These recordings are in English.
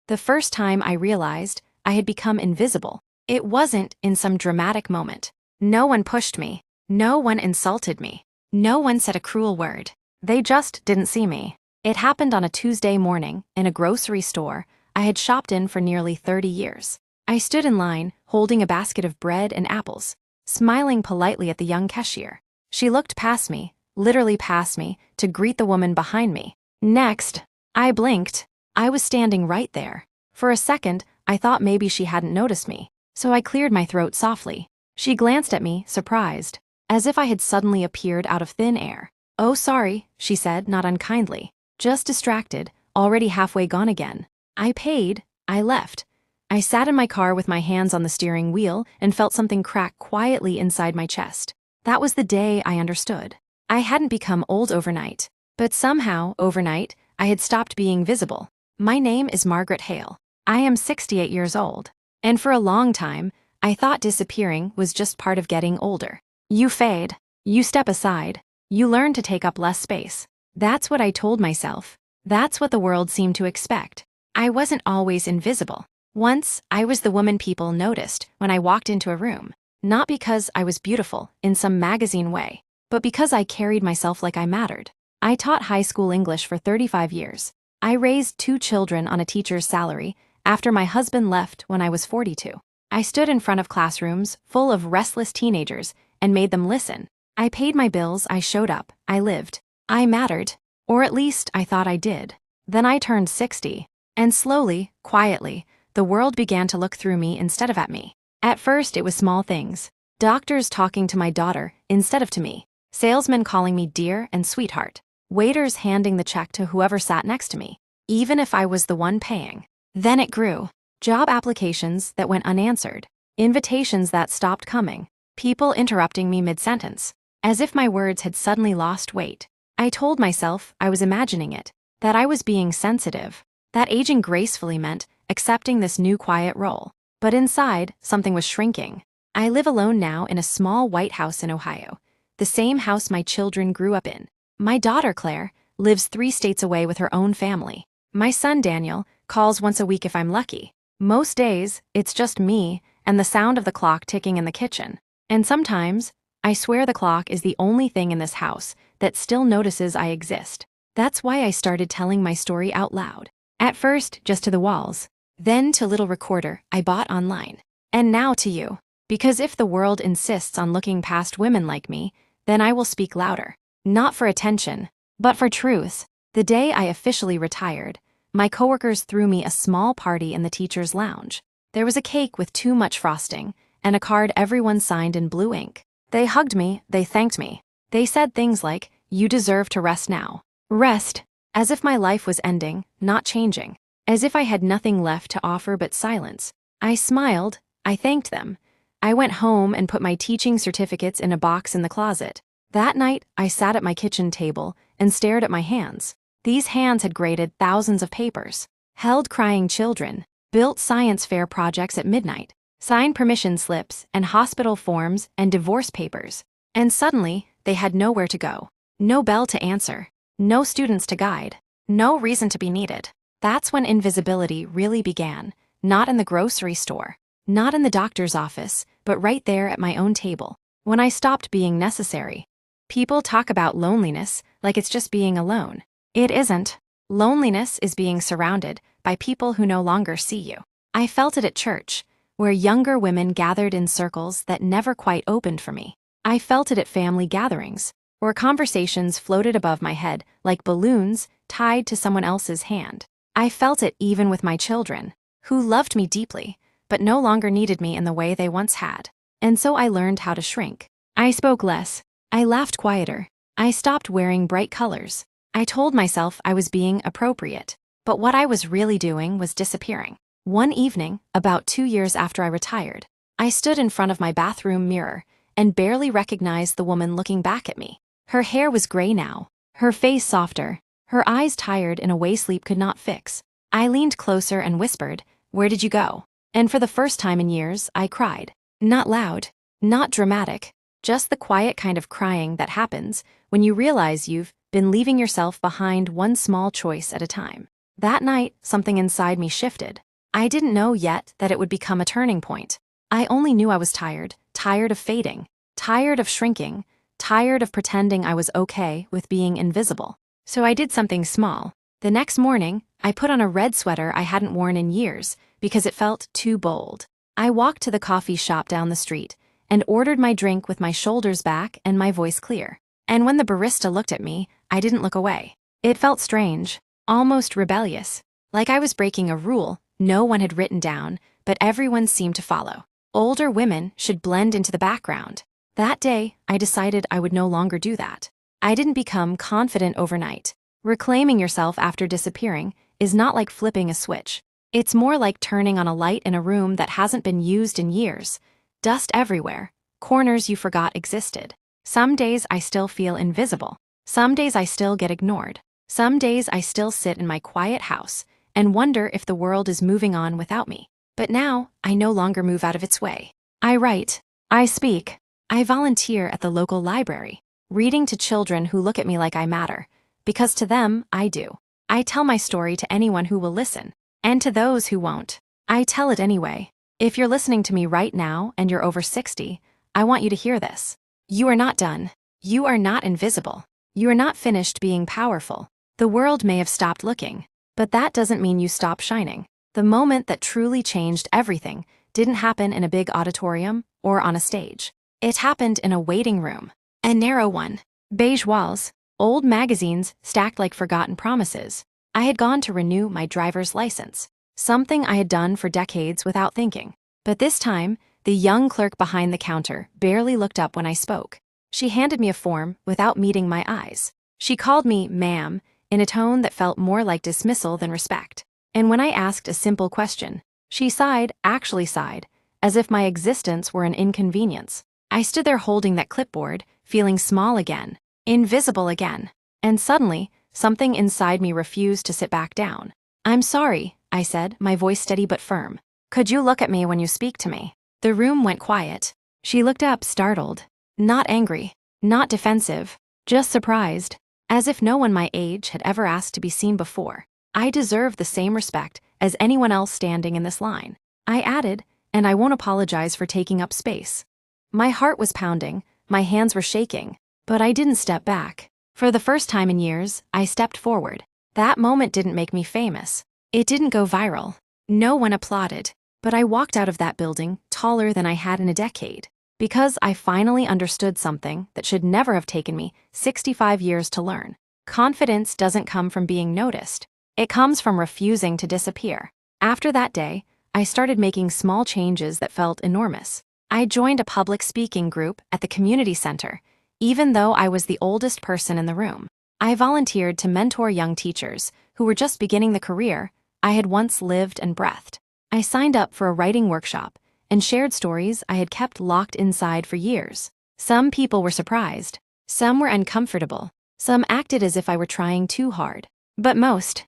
The first time I realized I had become invisible. It wasn't in some dramatic moment. No one pushed me. No one insulted me. No one said a cruel word. They just didn't see me. It happened on a Tuesday morning in a grocery store I had shopped in for nearly 30 years. I stood in line, holding a basket of bread and apples, smiling politely at the young cashier. She looked past me, literally past me, to greet the woman behind me. Next, I blinked. I was standing right there. For a second, I thought maybe she hadn't noticed me, so I cleared my throat softly. She glanced at me, surprised, as if I had suddenly appeared out of thin air. "Oh, sorry," she said, not unkindly. "Just distracted, already halfway gone again." I paid, I left. I sat in my car with my hands on the steering wheel and felt something crack quietly inside my chest. That was the day I understood. I hadn't become old overnight, but somehow, overnight, I had stopped being visible. My name is Margaret Hale. I am 68 years old. And for a long time, I thought disappearing was just part of getting older. You fade. You step aside. You learn to take up less space. That's what I told myself. That's what the world seemed to expect. I wasn't always invisible. Once, I was the woman people noticed when I walked into a room, not because I was beautiful in some magazine way, but because I carried myself like I mattered. I taught high school English for 35 years. I raised 2 children on a teacher's salary after my husband left when I was 42. I stood in front of classrooms full of restless teenagers and made them listen. I paid my bills, I showed up, I lived. I mattered, or at least I thought I did. Then I turned 60, and slowly, quietly, the world began to look through me instead of at me. At first, it was small things. Doctors talking to my daughter instead of to me. Salesmen calling me dear and sweetheart. Waiters handing the check to whoever sat next to me, even if I was the one paying. Then it grew. Job applications that went unanswered. Invitations that stopped coming. People interrupting me mid-sentence, as if my words had suddenly lost weight. I told myself I was imagining it, that I was being sensitive, that aging gracefully meant accepting this new quiet role. But inside, something was shrinking. I live alone now in a small white house in Ohio, the same house my children grew up in. My daughter, Claire, lives 3 states away with her own family. My son, Daniel, calls once a week if I'm lucky. Most days, it's just me and the sound of the clock ticking in the kitchen. And sometimes, I swear the clock is the only thing in this house that still notices I exist. That's why I started telling my story out loud. At first, just to the walls. Then to a little recorder I bought online. And now to you. Because if the world insists on looking past women like me, then I will speak louder. Not for attention, but for truth. The day I officially retired, my coworkers threw me a small party in the teacher's lounge. There was a cake with too much frosting, and a card everyone signed in blue ink. They hugged me, they thanked me. They said things like, "You deserve to rest now." Rest, as if my life was ending, not changing. As if I had nothing left to offer but silence. I smiled, I thanked them. I went home and put my teaching certificates in a box in the closet. That night, I sat at my kitchen table and stared at my hands. These hands had graded thousands of papers, held crying children, built science fair projects at midnight, signed permission slips and hospital forms and divorce papers. And suddenly, they had nowhere to go. No bell to answer. No students to guide. No reason to be needed. That's when invisibility really began. Not in the grocery store. Not in the doctor's office, but right there at my own table. When I stopped being necessary. People talk about loneliness like it's just being alone. It isn't. Loneliness is being surrounded by people who no longer see you. I felt it at church, where younger women gathered in circles that never quite opened for me. I felt it at family gatherings, where conversations floated above my head like balloons tied to someone else's hand. I felt it even with my children, who loved me deeply, but no longer needed me in the way they once had. And so I learned how to shrink. I spoke less. I laughed quieter. I stopped wearing bright colors. I told myself I was being appropriate, but what I was really doing was disappearing. One evening, about 2 years after I retired, I stood in front of my bathroom mirror and barely recognized the woman looking back at me. Her hair was gray now, her face softer, her eyes tired in a way sleep could not fix. I leaned closer and whispered, "Where did you go?" And for the first time in years, I cried. Not loud, not dramatic, just the quiet kind of crying that happens when you realize you've been leaving yourself behind one small choice at a time. That night, something inside me shifted. I didn't know yet that it would become a turning point. I only knew I was tired, tired of fading, tired of shrinking, tired of pretending I was okay with being invisible. So I did something small. The next morning, I put on a red sweater I hadn't worn in years because it felt too bold. I walked to the coffee shop down the street and ordered my drink with my shoulders back and my voice clear. And when the barista looked at me, I didn't look away. It felt strange, almost rebellious, like I was breaking a rule no one had written down, but everyone seemed to follow. Older women should blend into the background. That day, I decided I would no longer do that. I didn't become confident overnight. Reclaiming yourself after disappearing is not like flipping a switch. It's more like turning on a light in a room that hasn't been used in years. Dust everywhere, corners you forgot existed. Some days I still feel invisible. Some days I still get ignored. Some days I still sit in my quiet house and wonder if the world is moving on without me. But now, I no longer move out of its way. I write. I speak. I volunteer at the local library, reading to children who look at me like I matter, because to them, I do. I tell my story to anyone who will listen, and to those who won't. I tell it anyway. If you're listening to me right now and you're over 60, I want you to hear this. You are not done. You are not invisible. You are not finished being powerful. The world may have stopped looking, but that doesn't mean you stop shining. The moment that truly changed everything didn't happen in a big auditorium or on a stage. It happened in a waiting room, a narrow one, beige walls, old magazines stacked like forgotten promises. I had gone to renew my driver's license, something I had done for decades without thinking. But this time, the young clerk behind the counter barely looked up when I spoke. She handed me a form without meeting my eyes. She called me ma'am in a tone that felt more like dismissal than respect. And when I asked a simple question, she sighed, actually sighed, as if my existence were an inconvenience. I stood there holding that clipboard, feeling small again, invisible again. And suddenly, something inside me refused to sit back down. I'm sorry, I said, my voice steady but firm. Could you look at me when you speak to me? The room went quiet. She looked up, startled. Not angry, not defensive, just surprised, as if no one my age had ever asked to be seen before. I deserve the same respect as anyone else standing in this line. I added, and I won't apologize for taking up space. My heart was pounding, my hands were shaking, but I didn't step back. For the first time in years, I stepped forward. That moment didn't make me famous. It didn't go viral. No one applauded. But I walked out of that building taller than I had in a decade, because I finally understood something that should never have taken me 65 years to learn. Confidence doesn't come from being noticed. It comes from refusing to disappear. After that day, I started making small changes that felt enormous. I joined a public speaking group at the community center, even though I was the oldest person in the room. I volunteered to mentor young teachers who were just beginning the career I had once lived and breathed. I signed up for a writing workshop and shared stories I had kept locked inside for years. Some people were surprised. Some were uncomfortable. Some acted as if I were trying too hard. But most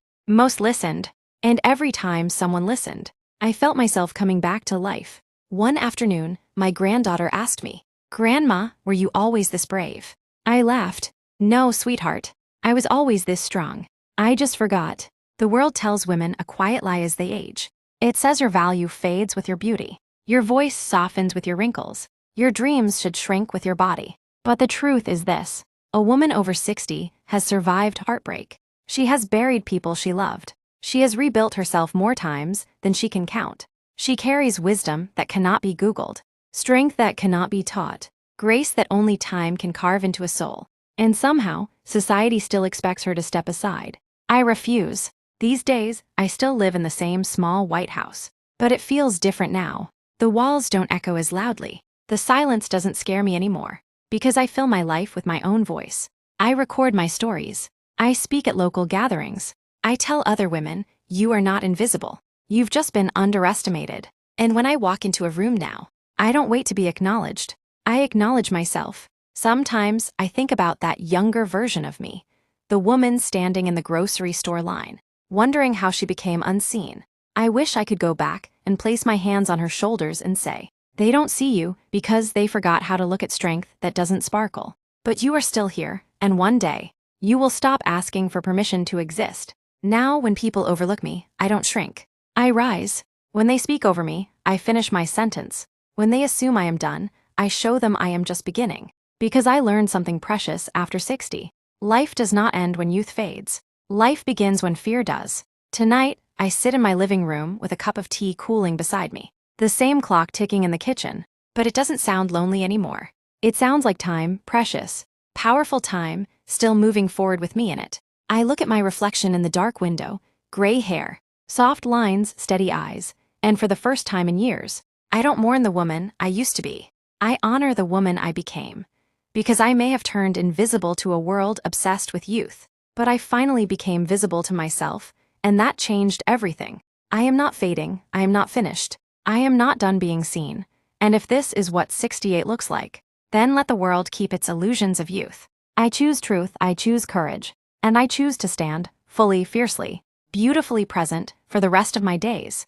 listened. And every time someone listened, I felt myself coming back to life. One afternoon, my granddaughter asked me, "Grandma, were you always this brave?" I laughed. No, sweetheart. I was always this strong. I just forgot. The world tells women a quiet lie as they age. It says your value fades with your beauty. Your voice softens with your wrinkles. Your dreams should shrink with your body. But the truth is this. A woman over 60 has survived heartbreak. She has buried people she loved. She has rebuilt herself more times than she can count. She carries wisdom that cannot be Googled, strength that cannot be taught, grace that only time can carve into a soul. And somehow, society still expects her to step aside. I refuse. These days, I still live in the same small white house. But it feels different now. The walls don't echo as loudly. The silence doesn't scare me anymore, because I fill my life with my own voice. I record my stories. I speak at local gatherings. I tell other women, you are not invisible. You've just been underestimated. And when I walk into a room now, I don't wait to be acknowledged. I acknowledge myself. Sometimes I think about that younger version of me, the woman standing in the grocery store line, wondering how she became unseen. I wish I could go back and place my hands on her shoulders and say, they don't see you because they forgot how to look at strength that doesn't sparkle. But you are still here, and one day, you will stop asking for permission to exist. Now, when people overlook me, I don't shrink. I rise. When they speak over me, I finish my sentence. When they assume I am done, I show them I am just beginning. Because I learned something precious after 60. Life does not end when youth fades. Life begins when fear does. Tonight, I sit in my living room with a cup of tea cooling beside me. The same clock ticking in the kitchen, but it doesn't sound lonely anymore. It sounds like time, precious, powerful time, still moving forward with me in it. I look at my reflection in the dark window, gray hair, soft lines, steady eyes, and for the first time in years, I don't mourn the woman I used to be. I honor the woman I became. Because I may have turned invisible to a world obsessed with youth, but I finally became visible to myself, and that changed everything. I am not fading, I am not finished. I am not done being seen. And if this is what 68 looks like, then let the world keep its illusions of youth. I choose truth, I choose courage, and I choose to stand, fully, fiercely, beautifully present for the rest of my days.